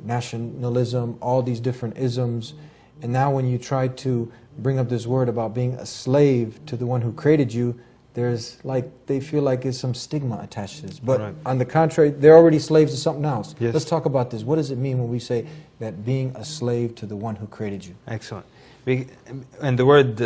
nationalism, all these different isms. And now when you try to bring up this word about being a slave to the one who created you, there's like, they feel like there's some stigma attached to this. But on the contrary, they're already slaves to something else. Yes. Let's talk about this. What does it mean when we say that being a slave to the one who created you? Excellent. And the word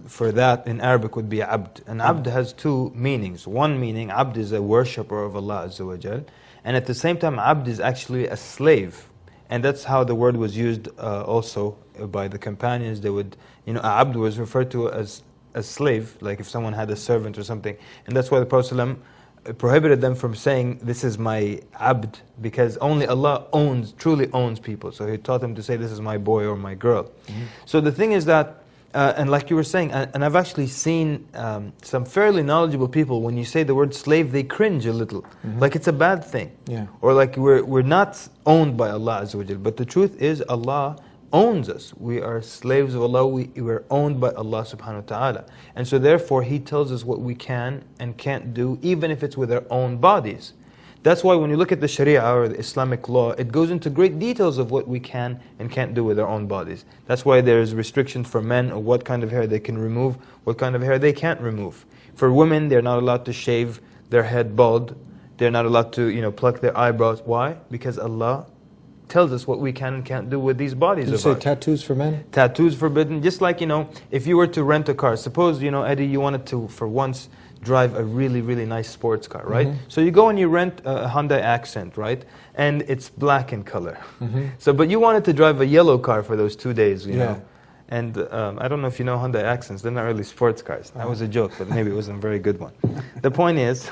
for that in Arabic would be abd. And abd has two meanings. One meaning, abd is a worshipper of Allah Azza wa Jal. And at the same time, abd is actually a slave. And that's how the word was used also by the companions. They would, abd was referred to as a slave, like if someone had a servant or something. And that's why the Prophet ﷺ prohibited them from saying, this is my abd, because only Allah truly owns people. So He taught them to say, this is my boy or my girl. So the thing is that, and like you were saying, and I've actually seen some fairly knowledgeable people, when you say the word slave, they cringe a little, like it's a bad thing. Or like we're not owned by Allah Azza wa Jal. But the truth is, Allah owns us. We are slaves of Allah. We're owned by Allah subhanahu wa ta'ala. And so therefore He tells us what we can and can't do, even if it's with our own bodies. That's why when you look at the Sharia or the Islamic law, it goes into great details of what we can and can't do with our own bodies. That's why there's restrictions for men of what kind of hair they can remove, what kind of hair they can't remove. For women, they're not allowed to shave their head bald. They're not allowed to, pluck their eyebrows. Why? Because Allah tells us what we can and can't do with these bodies of ours. Did you say tattoos for men? Tattoos forbidden. Just like, if you were to rent a car, suppose, Eddie, you wanted to, for once, drive a really, really nice sports car, right? So you go and you rent a Hyundai Accent, right? And it's black in color. So, but you wanted to drive a yellow car for those 2 days, you know. And I don't know if you know Hyundai Accents. They're not really sports cars. That was a joke, but maybe it wasn't a very good one. The point is,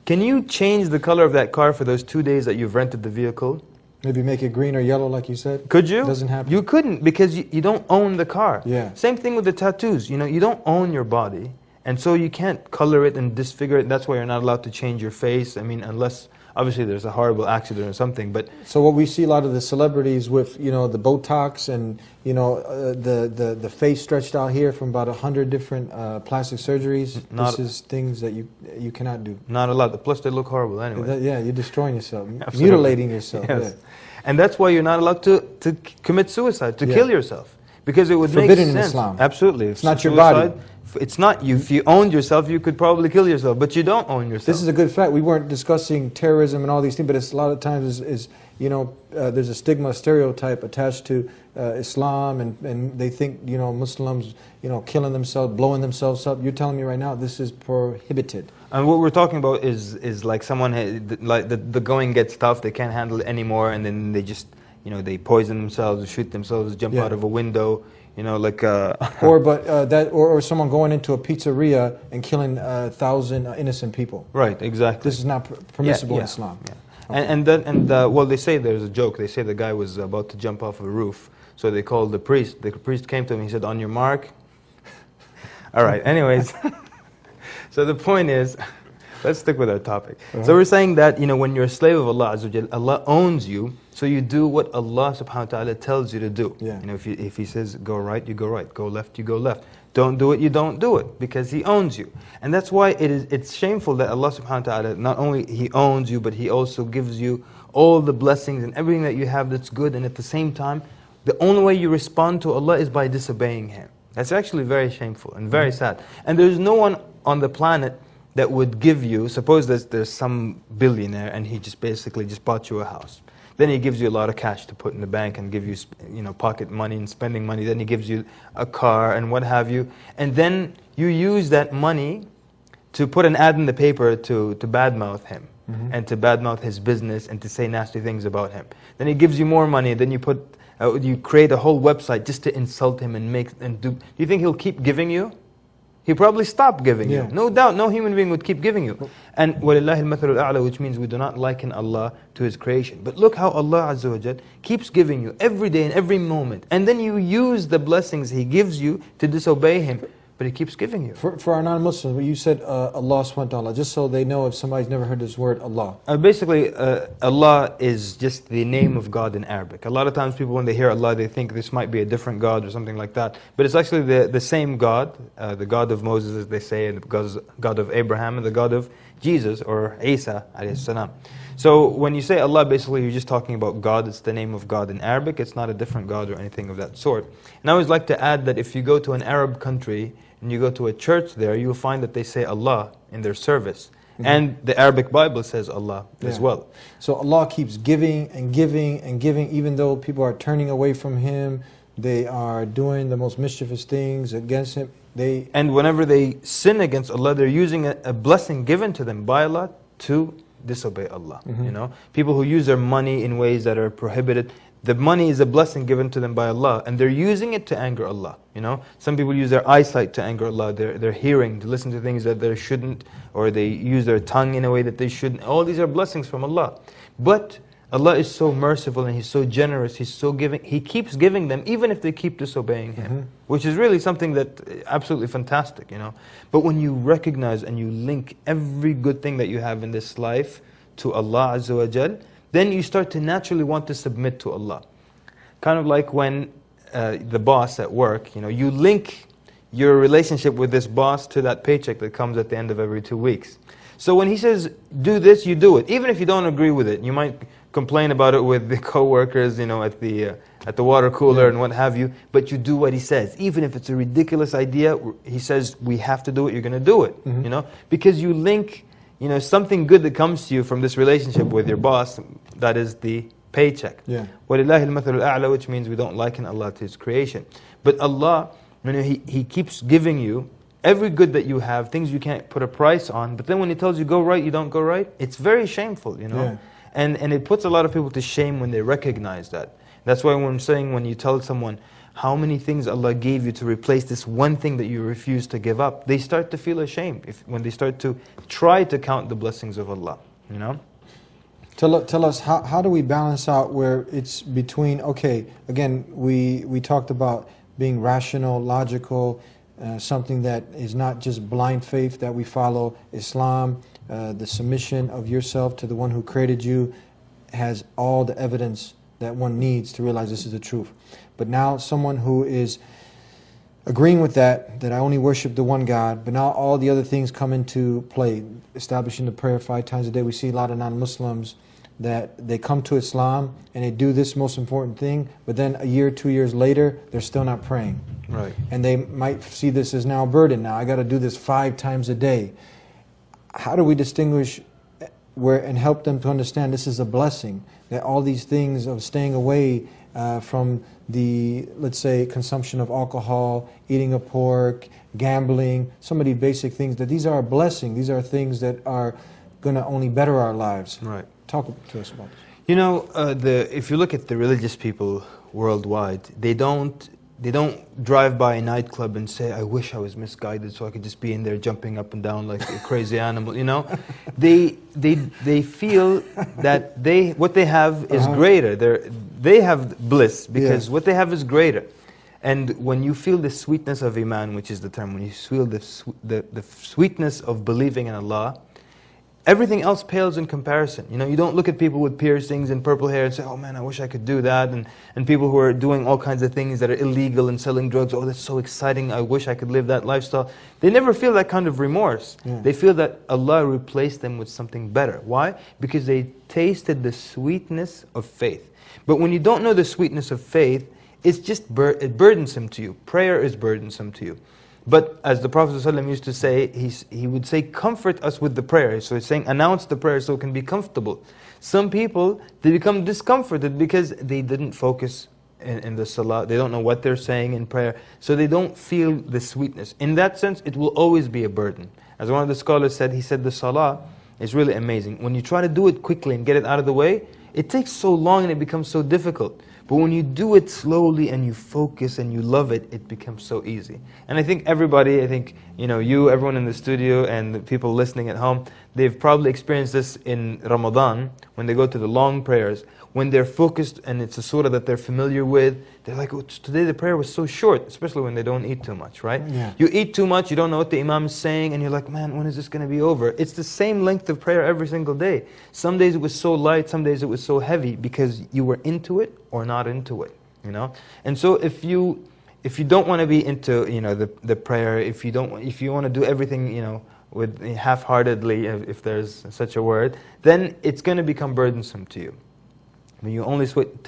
can you change the color of that car for those 2 days that you've rented the vehicle? Maybe make it green or yellow like you said? Could you? Doesn't happen. You couldn't, because you don't own the car. Yeah. Same thing with the tattoos. You don't own your body. And so you can't color it and disfigure it. That's why you're not allowed to change your face. I mean, unless, obviously, there's a horrible accident or something. But so what we see a lot of the celebrities with, the Botox and, the face stretched out here from about 100 different plastic surgeries. This is things that you cannot do. Not allowed. Plus, they look horrible anyway. Yeah, you're destroying yourself, Absolutely. mutilating yourself. Yes. Yeah. And that's why you're not allowed to commit suicide, to kill yourself. Because it would make sense. Forbidden in Islam. Absolutely. It's not your body. It's not you. If you owned yourself, you could probably kill yourself, but you don't own yourself. This is a good fact. We weren't discussing terrorism and all these things, but it's a lot of times there's a stigma, stereotype attached to Islam, and they think Muslims killing themselves, blowing themselves up. You're telling me right now this is prohibited. And what we're talking about is like someone like the going gets tough, they can't handle it anymore, and then they just they poison themselves, shoot themselves, jump out of a window. or someone going into a pizzeria and killing 1,000 innocent people. Right, exactly. This is not permissible in Islam. Yeah. Okay. Well, they say there's a joke. They say the guy was about to jump off a roof, so they called the priest. The priest came to him. He said, "On your mark." All right. Anyways, so the point is, let's stick with our topic. So we're saying that when you're a slave of Allah Azza wa Jal, Allah owns you. So you do what Allah subhanahu wa ta'ala tells you to do. If He says go right, you go right. Go left, you go left. Don't do it, you don't do it, because He owns you. And that's why it's shameful that Allah subhanahu wa ta'ala, not only He owns you, but He also gives you all the blessings and everything that you have that's good, and at the same time, the only way you respond to Allah is by disobeying Him. That's actually very shameful and very sad. And there's no one on the planet that would give you, suppose there's some billionaire and he just basically bought you a house. Then he gives you a lot of cash to put in the bank and give you pocket money and spending money. Then he gives you a car and what have you. And then you use that money to put an ad in the paper to badmouth him and to badmouth his business and to say nasty things about him. Then he gives you more money. Then you create a whole website just to insult him and do. Do you think he'll keep giving you? He probably stopped giving you. No doubt, no human being would keep giving you. And وَلِلَّهِ الْمَثَلُ الْأَعْلَى, which means we do not liken Allah to His creation. But look how Allah Azza wa Jal keeps giving you every day and every moment. And then you use the blessings He gives you to disobey Him. But He keeps giving you. For our non-Muslims, you said Allah subhanahu wa ta'ala, just so they know if somebody's never heard this word, Allah. Basically, Allah is just the name of God in Arabic. A lot of times people, when they hear Allah, they think this might be a different God or something like that. But it's actually the same God, the God of Moses, as they say, and the God of Abraham, and the God of Jesus or Isa alayhi salam. So when you say Allah, basically you're just talking about God. It's the name of God in Arabic. It's not a different God or anything of that sort. And I always like to add that if you go to an Arab country and you go to a church there, you'll find that they say Allah in their service. And the Arabic Bible says Allah as well. So Allah keeps giving and giving and giving, even though people are turning away from Him, they are doing the most mischievous things against Him. And whenever they sin against Allah, they're using a blessing given to them by Allah to disobey Allah. You know, people who use their money in ways that are prohibited, the money is a blessing given to them by Allah, and they're using it to anger Allah. You know, some people use their eyesight to anger Allah, their hearing to listen to things that they shouldn't, or they use their tongue in a way that they shouldn't. All these are blessings from Allah. But Allah is so merciful and He's so generous, He's so giving. He keeps giving them even if they keep disobeying Him, which is really something that absolutely fantastic, you know. But when you recognize and you link every good thing that you have in this life to Allah Azza wa Jal, then you start to naturally want to submit to Allah. Kind of like when the boss at work, you know, you link your relationship with this boss to that paycheck that comes at the end of every 2 weeks. So when he says, do this, you do it. Even if you don't agree with it, you might complain about it with the co-workers, you know, at the water cooler and what have you, but you do what he says. Even if it's a ridiculous idea, he says, we have to do it, you're going to do it, you know, because you link, you know, something good that comes to you from this relationship with your boss, that is the paycheck. وَلِلَّهِ الْمَثَلُ الْأَعْلَى, which means we don't liken Allah to His creation. But Allah, you know, He keeps giving you every good that you have, things you can't put a price on, but then when He tells you go right, you don't go right, it's very shameful, you know. And it puts a lot of people to shame when they recognize that. That's why when you tell someone how many things Allah gave you to replace this one thing that you refuse to give up, they start to feel ashamed when they start to try to count the blessings of Allah, you know. Tell us, how do we balance out where it's between, okay, again, we talked about being rational, logical, something that is not just blind faith, that we follow Islam, the submission of yourself to the one who created you has all the evidence that one needs to realize this is the truth. But now someone who is agreeing with that I only worship the one God, but now all the other things come into play, establishing the prayer 5 times a day. We see a lot of non-Muslims that they come to Islam and they do this most important thing, but then a year, 2 years later, they're still not praying. Right. And they might see this as now a burden. Now I got to do this 5 times a day. How do we distinguish and help them to understand this is a blessing, that all these things of staying away from the, let's say, consumption of alcohol, eating of pork, gambling, some of the basic things, that these are a blessing, these are things that are going to only better our lives. Right. Talk to us about this. You know, if you look at the religious people worldwide, they don't drive by a nightclub and say, I wish I was misguided so I could just be in there jumping up and down like a crazy animal, you know. They feel that what they have is greater. They have bliss because what they have is greater. And when you feel the sweetness of Iman, which is the term, when you feel the sweetness of believing in Allah, everything else pales in comparison. You know, you don't look at people with piercings and purple hair and say, oh man, I wish I could do that. And people who are doing all kinds of things that are illegal and selling drugs, oh, that's so exciting, I wish I could live that lifestyle. They never feel that kind of remorse. They feel that Allah replaced them with something better. Why? Because they tasted the sweetness of faith. But when you don't know the sweetness of faith, it's just burdensome to you. Prayer is burdensome to you. But as the Prophet ﷺ used to say, he would say, comfort us with the prayer. So he's saying, announce the prayer so it can be comfortable. Some people, they become discomforted because they didn't focus in the salah. They don't know what they're saying in prayer. So they don't feel the sweetness. In that sense, it will always be a burden. As one of the scholars said, he said the salah is really amazing. When you try to do it quickly and get it out of the way, it takes so long and it becomes so difficult. But when you do it slowly and you focus and you love it, it becomes so easy. And I think everybody, you know, everyone in the studio and the people listening at home, they've probably experienced this in Ramadan, when they go to the long prayers, when they're focused and it's a surah that they're familiar with, they're like, oh, today the prayer was so short, especially when they don't eat too much, right? You eat too much, you don't know what the imam is saying, and you're like, man, when is this going to be over? It's the same length of prayer every single day. Some days it was so light, some days it was so heavy, because you were into it or not into it, you know? And so if you don't want to be into, you know, the prayer, if you want to do everything, you know, with half-heartedly, if there's such a word, then it's going to become burdensome to you. When you only take